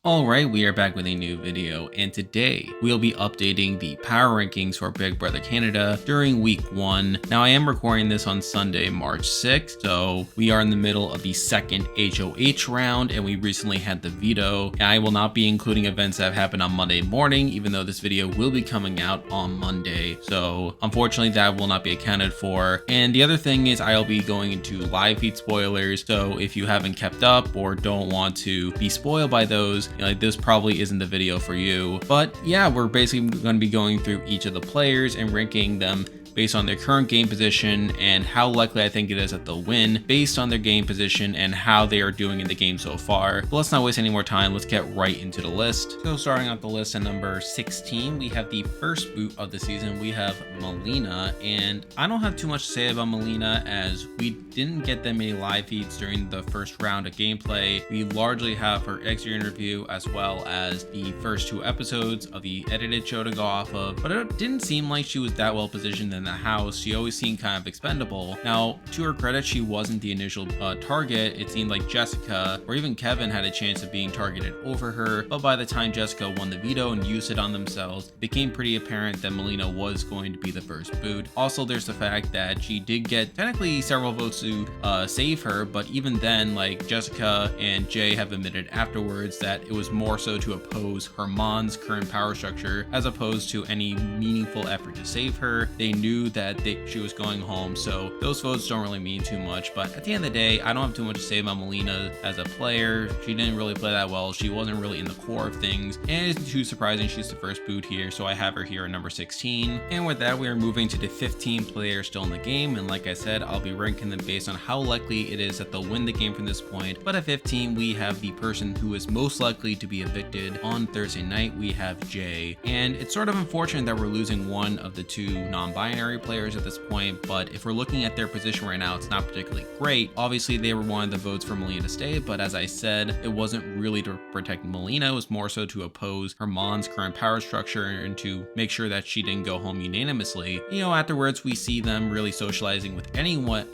Alright, we are back with a new video, and today we'll be updating the power rankings for Big Brother Canada during week 1. Now I am recording this on Sunday, March 6th, so we are in the middle of the second HOH round, and we recently had the veto. I will not be including events that have happened on Monday morning, even though this video will be coming out on Monday. So unfortunately that will not be accounted for. And the other thing is I'll be going into live feed spoilers, so if you haven't kept up or don't want to be spoiled by those, this probably isn't the video for you. But yeah, we're basically going to be going through each of the players and ranking them based on their current game position and how likely I think it is that they'll win based on their game position and how they are doing in the game so far. But let's not waste any more time. Let's get right into the list. So starting off the list at number 16, we have the first boot of the season. We have Melina, and I don't have too much to say about Melina as we didn't get that many live feeds during the first round of gameplay. We largely have her exit interview as well as the first 2 episodes of the edited show to go off of, but it didn't seem like she was that well positioned in the house. She always seemed kind of expendable. Now, to her credit, she wasn't the initial target. It seemed like Jessica or even Kevin had a chance of being targeted over her, but by the time Jessica won the veto and used it on themselves, it became pretty apparent that Melina was going to be the first boot. Also, there's the fact that she did get technically several votes to save her, but even then, like, Jessica and Jay have admitted afterwards that it was more so to oppose Herman's current power structure as opposed to any meaningful effort to save her. They knew that she was going home, so those votes don't really mean too much. But at the end of the day, I don't have too much to say about Melina as a player. She didn't really play that well. She wasn't really in the core of things, and it isn't too surprising she's the first boot here, so I have her here at number 16. And with that, we are moving to the 15 players still in the game, and like I said, I'll be ranking them based on how likely it is that they'll win the game from this point. But at 15, we have the person who is most likely to be evicted on Thursday night. We have Jay, and it's sort of unfortunate that we're losing one of the 2 non-binary players at this point, but if we're looking at their position right now, it's not particularly great. Obviously, they were one of the votes for Melina to stay, but as I said, it wasn't really to protect Melina. It was more so to oppose Herman's current power structure and to make sure that she didn't go home unanimously. Afterwards, we see them really socializing with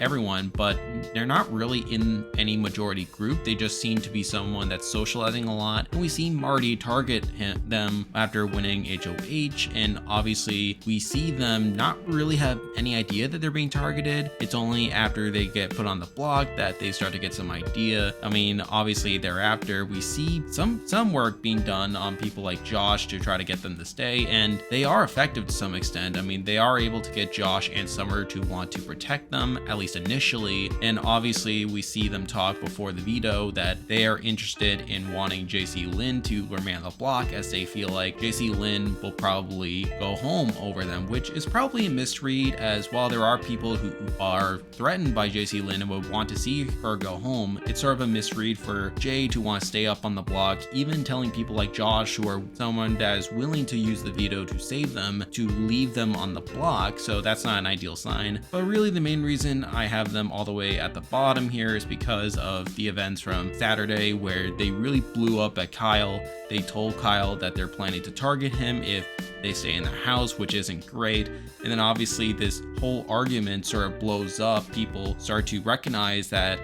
everyone, but they're not really in any majority group. They just seem to be someone that's socializing a lot, and we see Marty target them after winning HOH, and obviously we see them not really have any idea that they're being targeted. It's only after they get put on the block that they start to get some idea. I mean, obviously thereafter we see some work being done on people like Josh to try to get them to stay, and they are effective to some extent. I mean, they are able to get Josh and Summer to want to protect them, at least initially, and obviously we see them talk before the veto that they are interested in wanting jclynn to remain on the block, as they feel like jclynn will probably go home over them, which is probably a misread, as while there are people who are threatened by jclynn and would want to see her go home, it's sort of a misread for Jay to want to stay up on the block, even telling people like Josh, who are someone that is willing to use the veto to save them, to leave them on the block. So that's not an ideal sign. But really the main reason I have them all the way at the bottom here is because of the events from Saturday, where they really blew up at Kyle. They told Kyle that they're planning to target him if they stay in the house, which isn't great. And then obviously this whole argument sort of blows up. People start to recognize that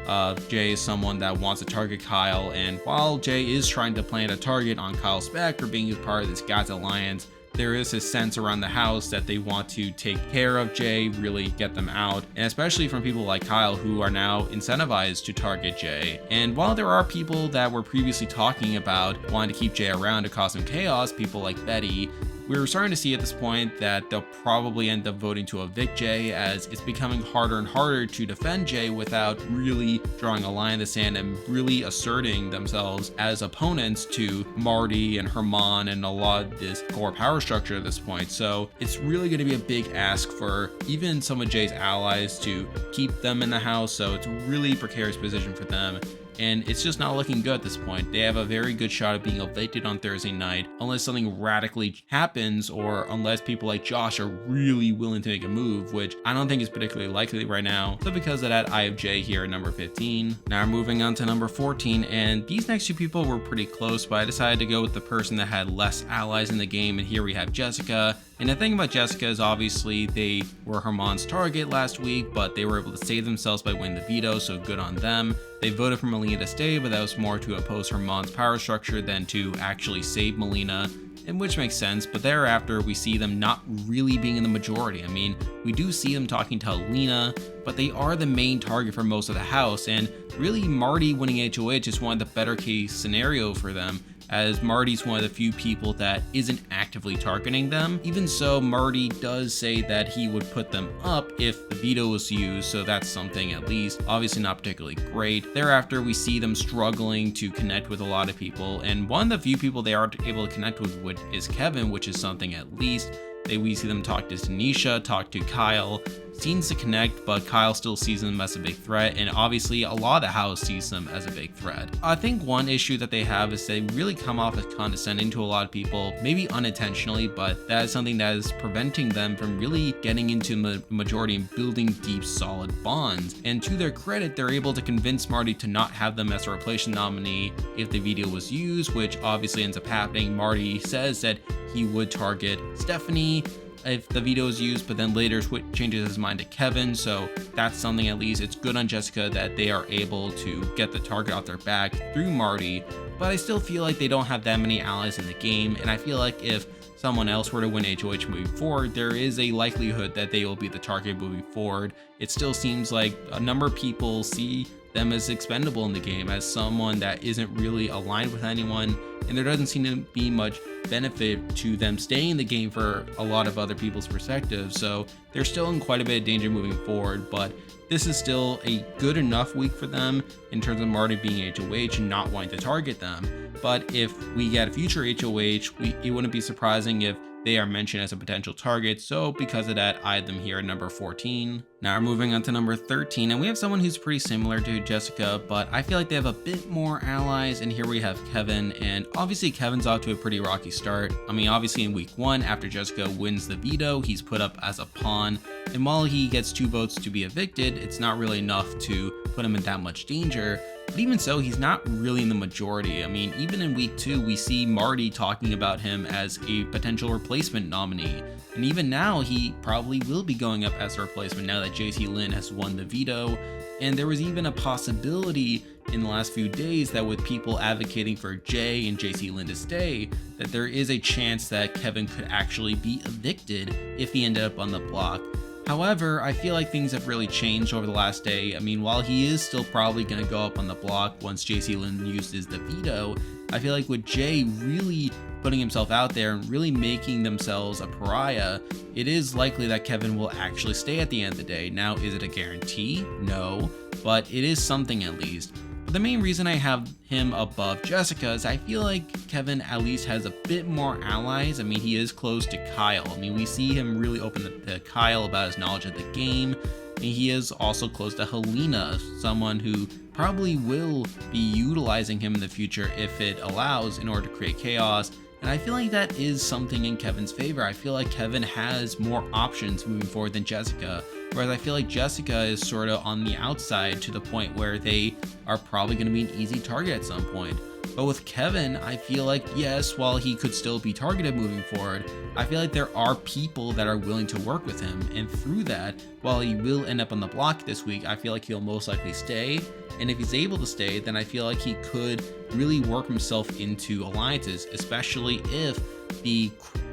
Jay is someone that wants to target Kyle, and while Jay is trying to plant a target on Kyle's back for being a part of this God's Alliance, there is a sense around the house that they want to take care of Jay, really get them out, and especially from people like Kyle, who are now incentivized to target Jay. And while there are people that were previously talking about wanting to keep Jay around to cause some chaos, people like Betty, we're starting to see at this point that they'll probably end up voting to evict Jay, as it's becoming harder and harder to defend Jay without really drawing a line in the sand and really asserting themselves as opponents to Marty and Herman and a lot of this core power structure at this point. So it's really going to be a big ask for even some of Jay's allies to keep them in the house. So it's a really precarious position for them, and it's just not looking good at this point. They have a very good shot of being evicted on Thursday night unless something radically happens, or unless people like Josh are really willing to make a move, which I don't think is particularly likely right now. So because of that, I have Jay here at number 15. Now moving on to number 14, and these next 2 people were pretty close, but I decided to go with the person that had less allies in the game, and here we have Jessica. And the thing about Jessica is obviously they were Herman's target last week, but they were able to save themselves by winning the veto, so good on them. They voted for Melina to stay, but that was more to oppose Herman's power structure than to actually save Melina, and which makes sense, but thereafter we see them not really being in the majority. I mean, we do see them talking to Helena, but they are the main target for most of the house, and really Marty winning HOH is one of the better case scenario for them, as Marty's one of the few people that isn't actively targeting them. Even so, Marty does say that he would put them up if the veto was used, so that's something at least. Obviously not particularly great. Thereafter, we see them struggling to connect with a lot of people, and one of the few people they are able to connect with is Kevin, which is something at least. We see them talk to Tanisha, talk to Kyle, seems to connect, but Kyle still sees them as a big threat, and obviously a lot of the house sees them as a big threat. I think one issue that they have is they really come off as condescending to a lot of people, maybe unintentionally, but that is something that is preventing them from really getting into the majority and building deep, solid bonds. And to their credit, they're able to convince Marty to not have them as a replacement nominee if the veto was used, which obviously ends up happening. Marty says that he would target Stephanie if the veto is used, but then later changes his mind to Kevin, so that's something at least. It's good on Jessica that they are able to get the target off their back through Marty, but I still feel like they don't have that many allies in the game, and I feel like if someone else were to win HOH moving forward, there is a likelihood that they will be the target moving forward. It still seems like a number of people see them as expendable in the game, as someone that isn't really aligned with anyone, and there doesn't seem to be much benefit to them staying in the game for a lot of other people's perspectives. So they're still in quite a bit of danger moving forward, but this is still a good enough week for them in terms of Marty being HOH and not wanting to target them. But if we get a future HOH, it wouldn't be surprising if they are mentioned as a potential target, so because of that, I had them here at number 14. Now we're moving on to number 13, and we have someone who's pretty similar to Jessica, but I feel like they have a bit more allies, and here we have Kevin, and obviously Kevin's off to a pretty rocky start. I mean, obviously in week 1, after Jessica wins the veto, he's put up as a pawn, and while he gets 2 votes to be evicted, it's not really enough to put him in that much danger. But even so, he's not really in the majority. I mean, even in week 2, we see Marty talking about him as a potential replacement nominee. And even now, he probably will be going up as a replacement now that jclynn has won the veto. And there was even a possibility in the last few days that with people advocating for Jay and jclynn to stay, that there is a chance that Kevin could actually be evicted if he ended up on the block. However, I feel like things have really changed over the last day. I mean, while he is still probably going to go up on the block once jclynn uses the veto, I feel like with Jay really putting himself out there and really making themselves a pariah, it is likely that Kevin will actually stay at the end of the day. Now, is it a guarantee? No, but it is something at least. But the main reason I have him above Jessica is I feel like Kevin at least has a bit more allies. I mean, he is close to Kyle. I mean, we see him really open to Kyle about his knowledge of the game. And he is also close to Helena, someone who probably will be utilizing him in the future if it allows in order to create chaos. And I feel like that is something in Kevin's favor. I feel like Kevin has more options moving forward than Jessica. Whereas I feel like Jessica is sort of on the outside to the point where they are probably going to be an easy target at some point. But with Kevin, I feel like, yes, while he could still be targeted moving forward, I feel like there are people that are willing to work with him. And through that, while he will end up on the block this week, I feel like he'll most likely stay. And if he's able to stay, then I feel like he could really work himself into alliances, especially if the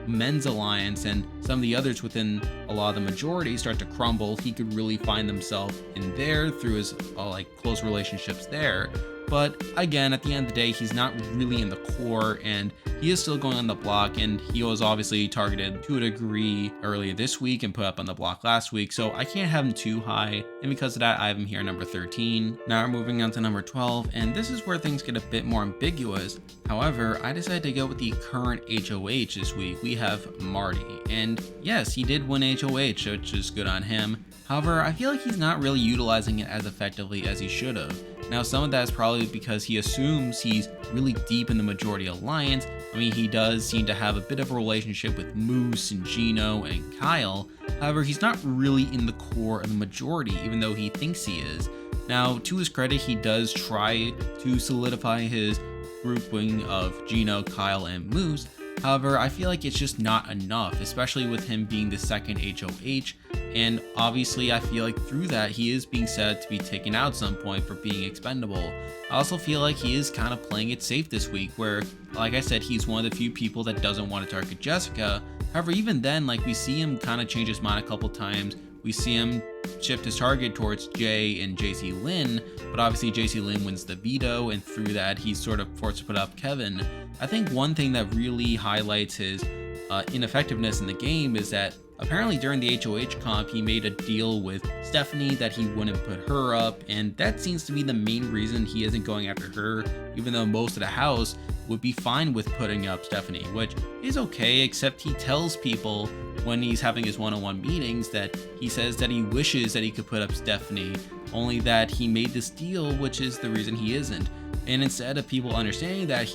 men's alliance and some of the others within a lot of the majority start to crumble. He could really find himself in there through his close relationships there. But again, at the end of the day, he's not really in the core, and he is still going on the block, and he was obviously targeted to a degree earlier this week and put up on the block last week, so I can't have him too high, and because of that, I have him here number 13. Now we're moving on to number 12, and this is where things get a bit more ambiguous. However, I decided to go with the current HOH this week. We have Marty, and yes, he did win HOH, which is good on him. However, I feel like he's not really utilizing it as effectively as he should have. Now, some of that is probably because he assumes he's really deep in the majority alliance. I mean, he does seem to have a bit of a relationship with Moose and Gino and Kyle. However, he's not really in the core of the majority, even though he thinks he is. Now, to his credit, he does try to solidify his grouping of Gino, Kyle, and Moose. However, I feel like it's just not enough, especially with him being the second HOH. And obviously, I feel like through that, he is being said to be taken out at some point for being expendable. I also feel like he is kind of playing it safe this week, where, like I said, he's one of the few people that doesn't want to target Jessica. However, even then, like, we see him kind of change his mind a couple times. We see him shift his target towards Jay and jclynn, but obviously jclynn wins the veto, and through that, he's sort of forced to put up Kevin. I think one thing that really highlights his ineffectiveness in the game is that apparently during the HOH comp, he made a deal with Stephanie that he wouldn't put her up, and that seems to be the main reason he isn't going after her, even though most of the house would be fine with putting up Stephanie, which is okay, except he tells people when he's having his one-on-one meetings that he says that he wishes that he could put up Stephanie, only that he made this deal, which is the reason he isn't. And instead of people understanding that,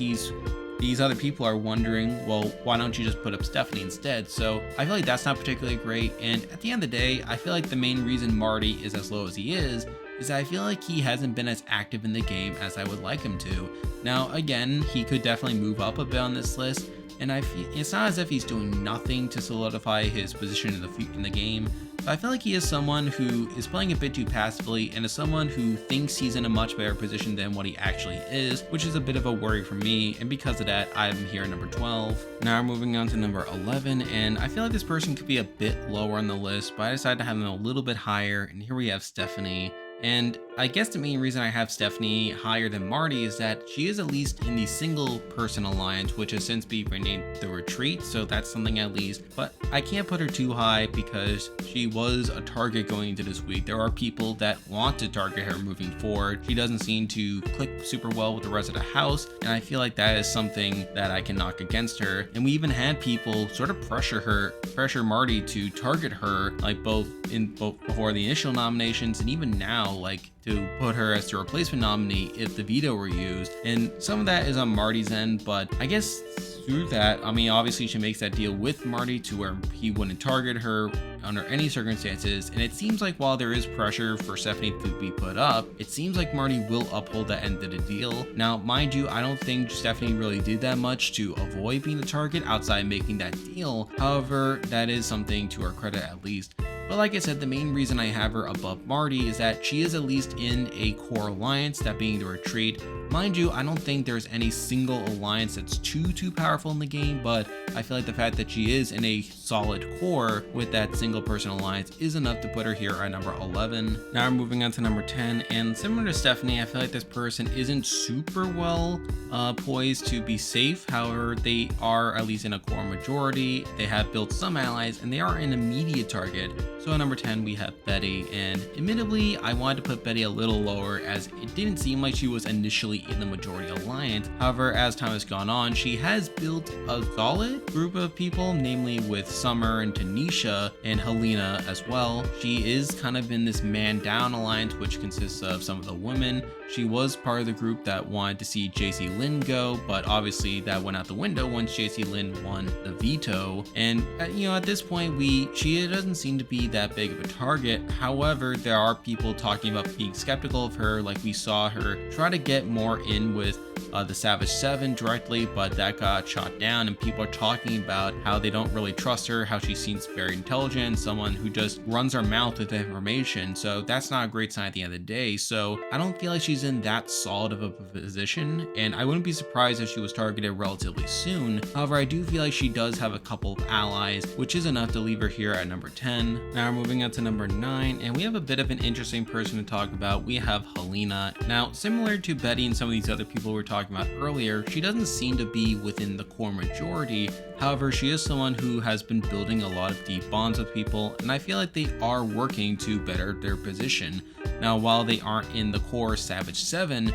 these other people are wondering, well, why don't you just put up Stephanie instead? So I feel like that's not particularly great. And at the end of the day, I feel like the main reason Marty is as low as he is that I feel like he hasn't been as active in the game as I would like him to. Now, again, he could definitely move up a bit on this list, and I feel it's not as if he's doing nothing to solidify his position in the game. But I feel like he is someone who is playing a bit too passively and is someone who thinks he's in a much better position than what he actually is, which is a bit of a worry for me, and because of that, I have him here at number 12. Now we're moving on to number 11, and I feel like this person could be a bit lower on the list, but I decided to have him a little bit higher, and here we have Stephanie. And I guess the main reason I have Stephanie higher than Marty is that she is at least in the single person alliance, which has since been renamed the Retreat, so that's something at least. But I can't put her too high because she was a target going into this week. There are people that want to target her moving forward. She doesn't seem to click super well with the rest of the house, and I feel like that is something that I can knock against her. And we even had people sort of pressure Marty to target her, like both before the initial nominations and even now, like to put her as the replacement nominee if the veto were used. And some of that is on Marty's end, but I guess through that, I mean, obviously she makes that deal with Marty to where he wouldn't target her under any circumstances, and it seems like while there is pressure for Stephanie to be put up, it seems like Marty will uphold that end of the deal. Now, mind you, I don't think Stephanie really did that much to avoid being the target outside making that deal. However, that is something to her credit at least. But like I said, the main reason I have her above Marty is that she is at least in a core alliance, that being the Retreat. Mind you, I don't think there's any single alliance that's too powerful in the game, but I feel like the fact that she is in a solid core with that single person alliance is enough to put her here at number 11. Now we're moving on to number 10, and similar to Stephanie, I feel like this person isn't super well poised to be safe. However, they are at least in a core majority, they have built some allies, and they are an immediate target. So at number 10, we have Betty, and admittedly, I wanted to put Betty a little lower as it didn't seem like she was initially in the majority alliance. However, as time has gone on, she has built a solid group of people, namely with Summer and Tanisha and Helena as well. She is kind of in this man down alliance, which consists of some of the women. She was part of the group that wanted to see jclynn go, but obviously that went out the window once jclynn won the veto. And at this point, she doesn't seem to be that big of a target. However, there are people talking about being skeptical of her, like we saw her try to get more in with the Savage 7 directly, but that got shot down, and people are talking about how they don't really trust her, how she seems very intelligent, someone who just runs her mouth with information. So that's not a great sign at the end of the day. So I don't feel like she's in that solid of a position, and I wouldn't be surprised if she was targeted relatively soon. However, I do feel like she does have a couple of allies, which is enough to leave her here at number 10. Now we're moving on to number 9, and we have a bit of an interesting person to talk about. We have Helena. Now, similar to Betty and some of these other people we're talking about earlier, she doesn't seem to be within the core majority. However, she is someone who has been building a lot of deep bonds with people, and I feel like they are working to better their position. Now, while they aren't in the core Savage 7,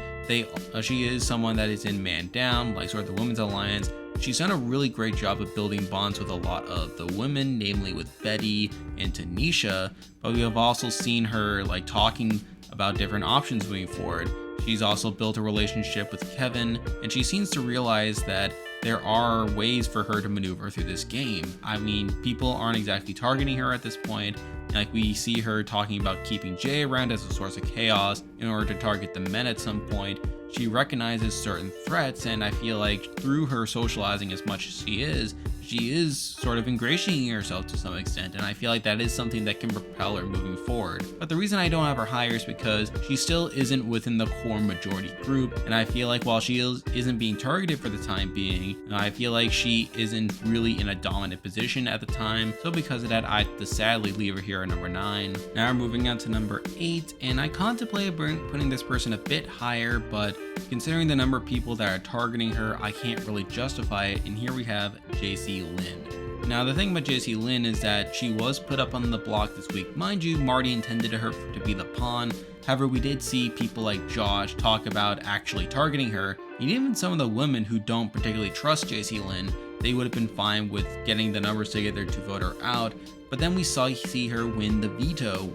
she is someone that is in Man Down, like sort of the Women's Alliance. She's done a really great job of building bonds with a lot of the women, namely with Betty and Tanisha, but we have also seen her like talking about different options moving forward. She's also built a relationship with Kevin, and she seems to realize that there are ways for her to maneuver through this game. I mean, people aren't exactly targeting her at this point, Like, we see her talking about keeping Jay around as a source of chaos in order to target the men at some point. She recognizes certain threats, and I feel like through her socializing as much as she is sort of ingratiating herself to some extent, and I feel like that is something that can propel her moving forward. But the reason I don't have her higher is because she still isn't within the core majority group, and I feel like while she isn't being targeted for the time being, I feel like she isn't really in a dominant position at the time, so because of that, I have to sadly leave her here at number 9. Now we're moving on to number 8, and I contemplated putting this person a bit higher, but considering the number of people that are targeting her, I can't really justify it, and here we have jclynn. Now, the thing about jclynn is that she was put up on the block this week. Mind you, Marty intended her to be the pawn. However, we did see people like Josh talk about actually targeting her, and even some of the women who don't particularly trust jclynn, they would have been fine with getting the numbers together to vote her out. But then we see her win the veto,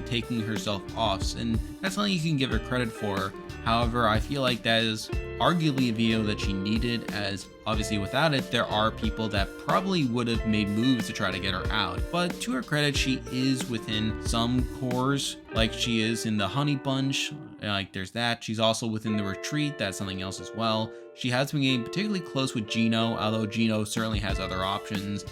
taking herself off, and that's something you can give her credit for. However, I feel like that is arguably a veto that she needed, as obviously without it, there are people that probably would have made moves to try to get her out. But to her credit, she is within some cores, like she is in the honey bunch, like there's that. She's also within the retreat, that's something else as well. She has been getting particularly close with Gino, although Gino certainly has other options.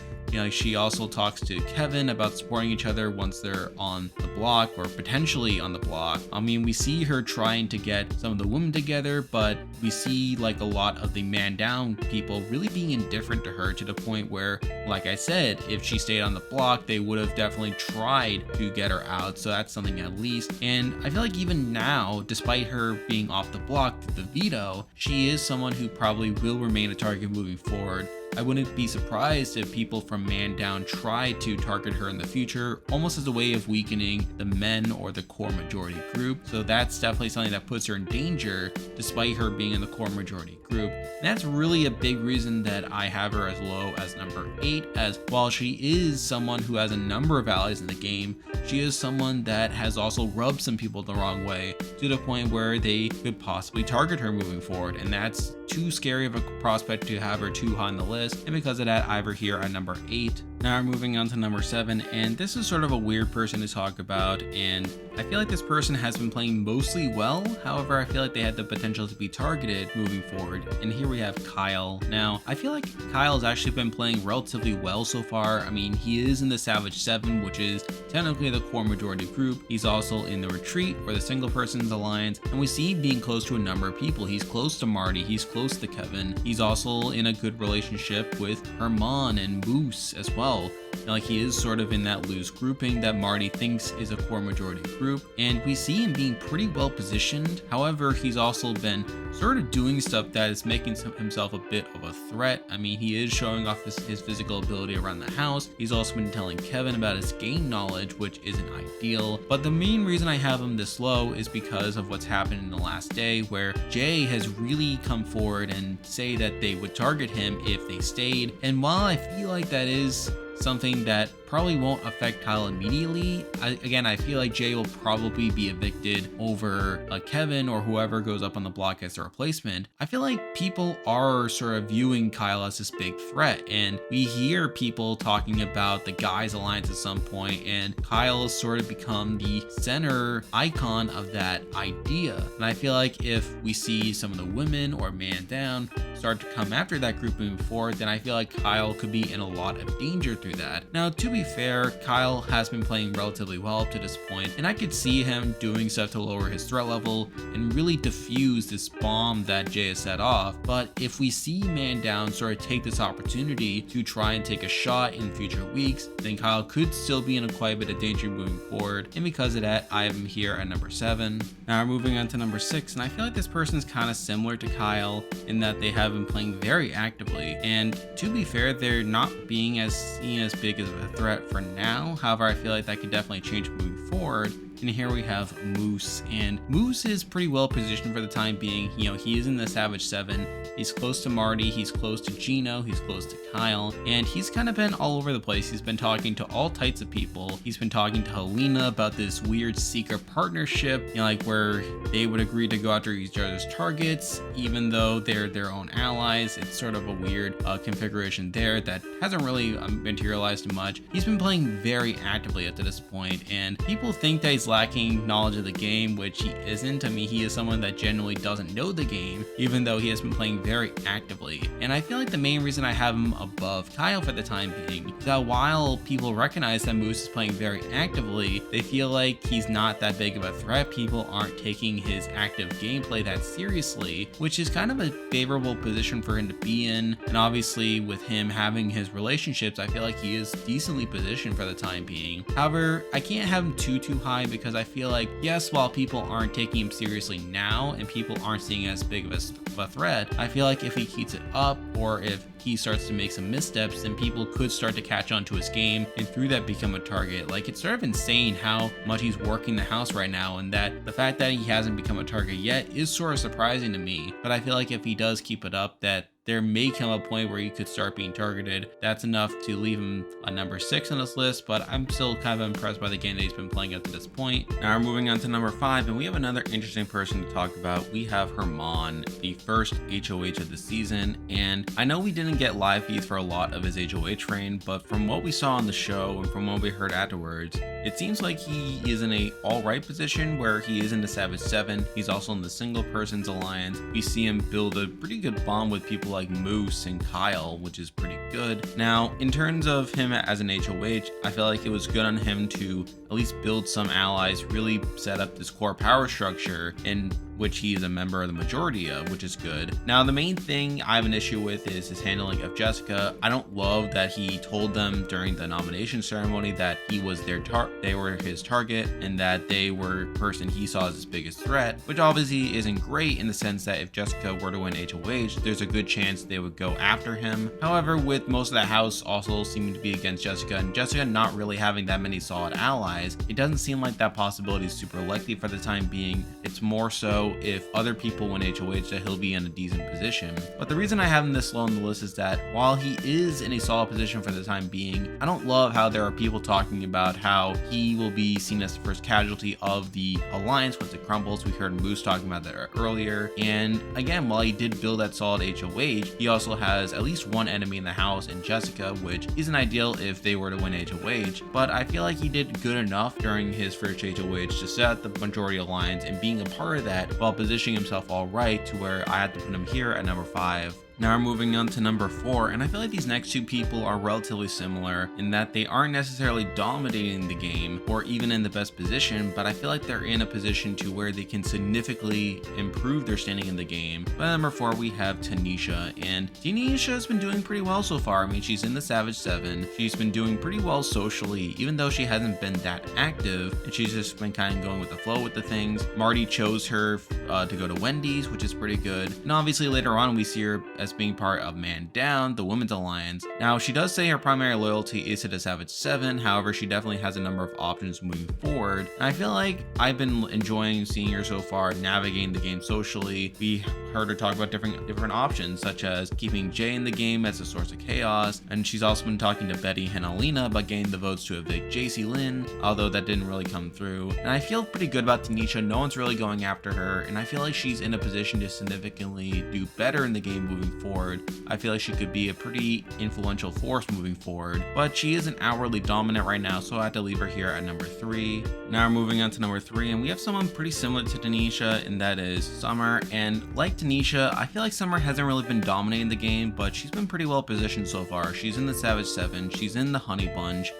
She also talks to Kevin about supporting each other once they're on the block, or potentially on the block. I mean, we see her trying to get some of the women together, but we see like a lot of the man down people really being indifferent to her, to the point where, like I said, if she stayed on the block, they would have definitely tried to get her out. So that's something at least. And I feel like even now, despite her being off the block with the veto, she is someone who probably will remain a target moving forward. I wouldn't be surprised if people from Man Down try to target her in the future, almost as a way of weakening the men or the core majority group. So that's definitely something that puts her in danger, despite her being in the core majority group. And that's really a big reason that I have her as low as number 8, as while she is someone who has a number of allies in the game, she is someone that has also rubbed some people the wrong way, to the point where they could possibly target her moving forward, and that's too scary of a prospect to have her too high on the list, and because of that, I have her here at number 8. Now we're moving on to number 7, and this is sort of a weird person to talk about, and I feel like this person has been playing mostly well. However, I feel like they had the potential to be targeted moving forward, and here we have Kyle. Now, I feel like Kyle's actually been playing relatively well so far. I mean, he is in the Savage 7, which is technically the core majority group. He's also in the Retreat, or the Single Persons Alliance, and we see him being close to a number of people. He's close to Marty, he's close to Kevin. He's also in a good relationship with Herman and Moose as well. Like, he is sort of in that loose grouping that Marty thinks is a core majority group, and we see him being pretty well positioned. However, he's also been sort of doing stuff that is making himself a bit of a threat. I mean, he is showing off his physical ability around the house. He's also been telling Kevin about his game knowledge, which isn't ideal. But the main reason I have him this low is because of what's happened in the last day, where Jay has really come forward and say that they would target him if they stayed. And while I feel like that is something that probably won't affect Kyle immediately, I feel like Jay will probably be evicted over Kevin or whoever goes up on the block as a replacement. I feel like people are sort of viewing Kyle as this big threat, and we hear people talking about the Guys Alliance at some point, and Kyle has sort of become the center icon of that idea. And I feel like if we see some of the women or Man Down start to come after that group moving forward, then I feel like Kyle could be in a lot of danger through that. Now, to be fair, Kyle has been playing relatively well up to this point, and I could see him doing stuff to lower his threat level and really defuse this bomb that Jay has set off. But if we see Man Down sort of take this opportunity to try and take a shot in future weeks, then Kyle could still be in quite a bit of danger moving forward, and because of that, I have him here at number 7. Now we're moving on to number 6, and I feel like this person's kind of similar to Kyle in that they have been playing very actively, and to be fair, they're not being seen as big as a threat for now. However, I feel like that could definitely change moving forward. And here we have Moose, and Moose is pretty well positioned for the time being. You know, he is in the Savage 7. He's close to Marty, he's close to Gino, he's close to Kyle, and he's kind of been all over the place. He's been talking to all types of people. He's been talking to Helena about this weird secret partnership, you know, like where they would agree to go after each other's targets, even though they're their own allies. It's sort of a weird configuration there that hasn't really materialized much. He's been playing very actively up to this point, and people think that he's lacking knowledge of the game, which he isn't. I mean, he is someone that generally doesn't know the game, even though he has been playing very actively. And I feel like the main reason I have him above Kyle for the time being is that while people recognize that Moose is playing very actively, they feel like he's not that big of a threat. People aren't taking his active gameplay that seriously, which is kind of a favorable position for him to be in. And obviously with him having his relationships, I feel like he is decently positioned for the time being. However, I can't have him too high because I feel like, yes, while people aren't taking him seriously now and people aren't seeing it as big of a threat, I feel like if he keeps it up, or if he starts to make some missteps, then people could start to catch on to his game and through that become a target. Like, it's sort of insane how much he's working the house right now, and that the fact that he hasn't become a target yet is sort of surprising to me. But I feel like if he does keep it up, that there may come a point where he could start being targeted. That's enough to leave him a number 6 on this list, but I'm still kind of impressed by the game that he's been playing up to this point. Now we're moving on to number 5, and we have another interesting person to talk about. We have Herman, the first HOH of the season, and I know we didn't get live feeds for a lot of his HOH reign, but from what we saw on the show and from what we heard afterwards, it seems like he is in a alright position where he is in the Savage 7. He's also in the Single Persons Alliance. We see him build a pretty good bond with people like Moose and Kyle, which is pretty good. Now, in terms of him as an HOH, I feel like it was good on him to at least build some allies, really set up this core power structure in which he is a member of the majority of, which is good. Now, the main thing I have an issue with is his handling of Jessica. I don't love that he told them during the nomination ceremony that he was they were his target and that they were the person he saw as his biggest threat, which obviously isn't great in the sense that if Jessica were to win HOH, there's a good chance they would go after him. However, with most of the house also seeming to be against Jessica and Jessica not really having that many solid allies, it doesn't seem like that possibility is super likely for the time being. It's more so if other people win HOH that he'll be in a decent position. But the reason I have him this low on the list is that while he is in a solid position for the time being, I don't love how there are people talking about how he will be seen as the first casualty of the alliance once it crumbles. We heard Moose talking about that earlier. And again, while he did build that solid HOH, he also has at least one enemy in the house in Jessica, which isn't ideal if they were to win HOH. But I feel like he did good enough during his first HOH to set the majority alliance and being a part of that while positioning himself all right to where I had to put him here at number 5. Now we're moving on to number 4, and I feel like these next two people are relatively similar in that they aren't necessarily dominating the game or even in the best position, but I feel like they're in a position to where they can significantly improve their standing in the game. But at number 4, we have Tanisha, and Tanisha has been doing pretty well so far. I mean, she's in the Savage 7. She's been doing pretty well socially, even though she hasn't been that active, and she's just been kind of going with the flow with the things. Marty chose her to go to Wendy's, which is pretty good. And obviously later on we see her as being part of Man Down, the Women's Alliance. Now, she does say her primary loyalty is to the Savage 7, however, she definitely has a number of options moving forward. And I feel like I've been enjoying seeing her so far navigating the game socially. We heard her talk about different options, such as keeping Jay in the game as a source of chaos, and she's also been talking to Betty and Olina about getting the votes to evict jclynn, although that didn't really come through. And I feel pretty good about Tanisha. No one's really going after her, and I feel like she's in a position to significantly do better in the game moving forward. I feel like she could be a pretty influential force moving forward, but she isn't outwardly dominant right now, so I had to leave her here at number 3. Now we're moving on to number 3, and we have someone pretty similar to Tanisha, and that is Summer. And like Tanisha, I feel like Summer hasn't really been dominating the game, but she's been pretty well positioned so far. She's in the Savage 7, she's in the Honey Bunch.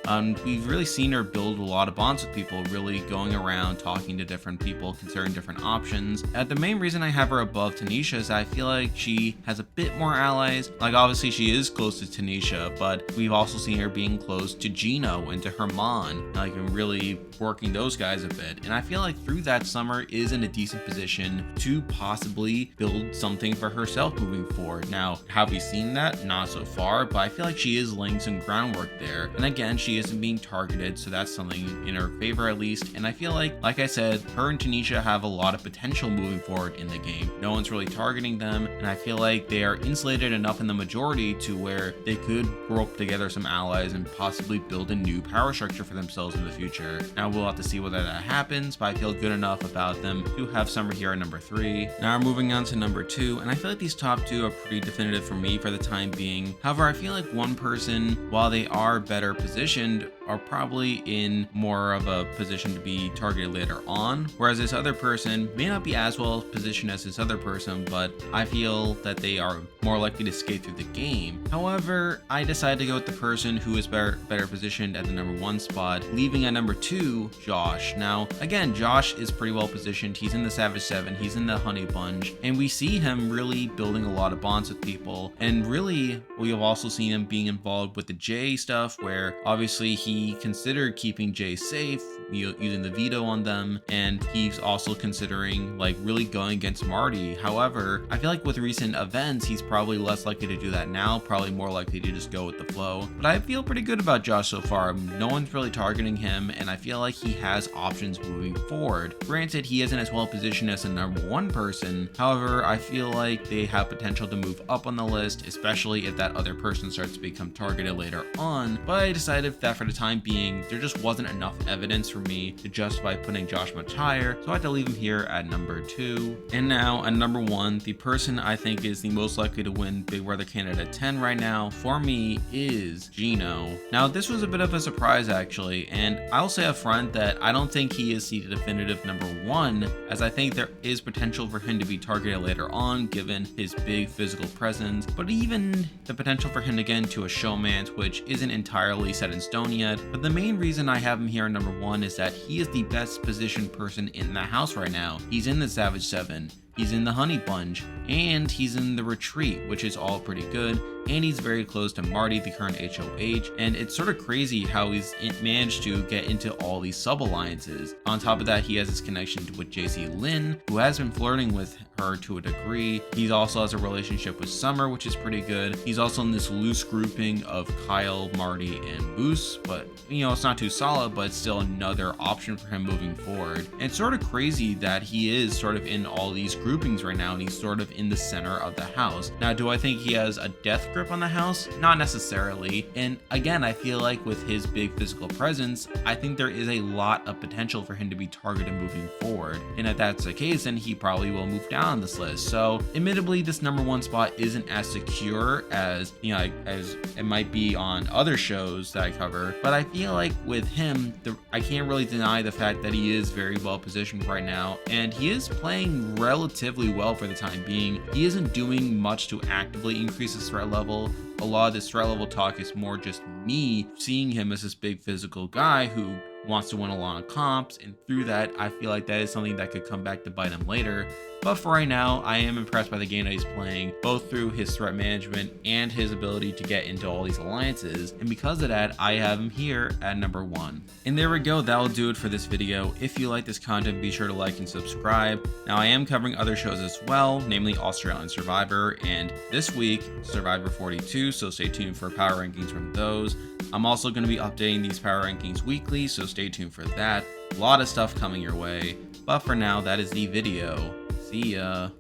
We've really seen her build a lot of bonds with people, really going around talking to different people, considering different options. The main reason I have her above Tanisha is I feel like she has a bit bit more allies. Like obviously she is close to Tanisha, but we've also seen her being close to Gino and to Herman, like and really working those guys a bit. And I feel like through that, Summer is in a decent position to possibly build something for herself moving forward. Now, have we seen that? Not so far, but I feel like she is laying some groundwork there. And again, she isn't being targeted, so that's something in her favor at least. And I feel like I said, her and Tanisha have a lot of potential moving forward in the game. No one's really targeting them, and I feel like they are insulated enough in the majority to where they could rope together some allies and possibly build a new power structure for themselves in the future. Now we'll have to see whether that happens, but I feel good enough about them to have Summer here at number 3. Now we're moving on to number 2, and I feel like these top 2 are pretty definitive for me for the time being. However, I feel like one person, while they are better positioned, are probably in more of a position to be targeted later on, whereas this other person may not be as well positioned as this other person, but I feel that they are more likely to skate through the game. However, I decided to go with the person who is better positioned at the number 1 spot, leaving at number 2 Josh. Now again, Josh is pretty well positioned. He's in the Savage 7, he's in the Honey Bunch, and we see him really building a lot of bonds with people. And really, we have also seen him being involved with the Jay stuff, where obviously he considered keeping Jay safe, using the veto on them, and he's also considering like really going against Marty. However, I feel like with recent events, he's probably less likely to do that now, probably more likely to just go with the flow. But I feel pretty good about Josh so far. No one's really targeting him, and I feel like he has options moving forward. Granted, he isn't as well positioned as the number 1 person. However, I feel like they have potential to move up on the list, especially if that other person starts to become targeted later on. But I decided that for the time being, there just wasn't enough evidence for me to justify putting Josh much higher, so I had to leave him here at number 2. And now at number 1, the person I think is the most likely to win Big Brother Canada 10 right now for me is Gino. Now this was a bit of a surprise actually, and I'll say up front that I don't think he is the definitive number 1, as I think there is potential for him to be targeted later on given his big physical presence, but even the potential for him to get into a showmance, which isn't entirely set in stone yet. But the main reason I have him here at number 1 is that he is the best positioned person in the house right now. He's in the Savage 7, he's in the Honey Bunch, and he's in the Retreat, which is all pretty good. And he's very close to Marty, the current HOH, and it's sort of crazy how he's managed to get into all these sub-alliances. On top of that, he has his connection with jclynn, who has been flirting with her to a degree. He also has a relationship with Summer, which is pretty good. He's also in this loose grouping of Kyle, Marty, and Boos, but you know, it's not too solid, but it's still another option for him moving forward. And it's sort of crazy that he is sort of in all these groupings right now, and he's sort of in the center of the house. Now, do I think he has a death grip on the house? Not necessarily. And again, I feel like with his big physical presence, I think there is a lot of potential for him to be targeted moving forward. And if that's the case, then he probably will move down on this list. So admittedly, this number 1 spot isn't as secure as, you know, as it might be on other shows that I cover. But I feel like with him, I can't really deny the fact that he is very well positioned right now, and he is playing relatively well for the time being. He isn't doing much to actively increase his threat level. A lot of this threat level talk is more just me seeing him as this big physical guy who wants to win a lot of comps, and through that, I feel like that is something that could come back to bite him later. But for right now, I am impressed by the game that he's playing, both through his threat management and his ability to get into all these alliances. And because of that, I have him here at number 1. And there we go, that'll do it for this video. If you like this content, be sure to like and subscribe. Now I am covering other shows as well, namely Australian Survivor, and this week, Survivor 42, so stay tuned for power rankings from those. I'm also going to be updating these power rankings weekly, so stay tuned for that. A lot of stuff coming your way. But for now, that is the video. See ya.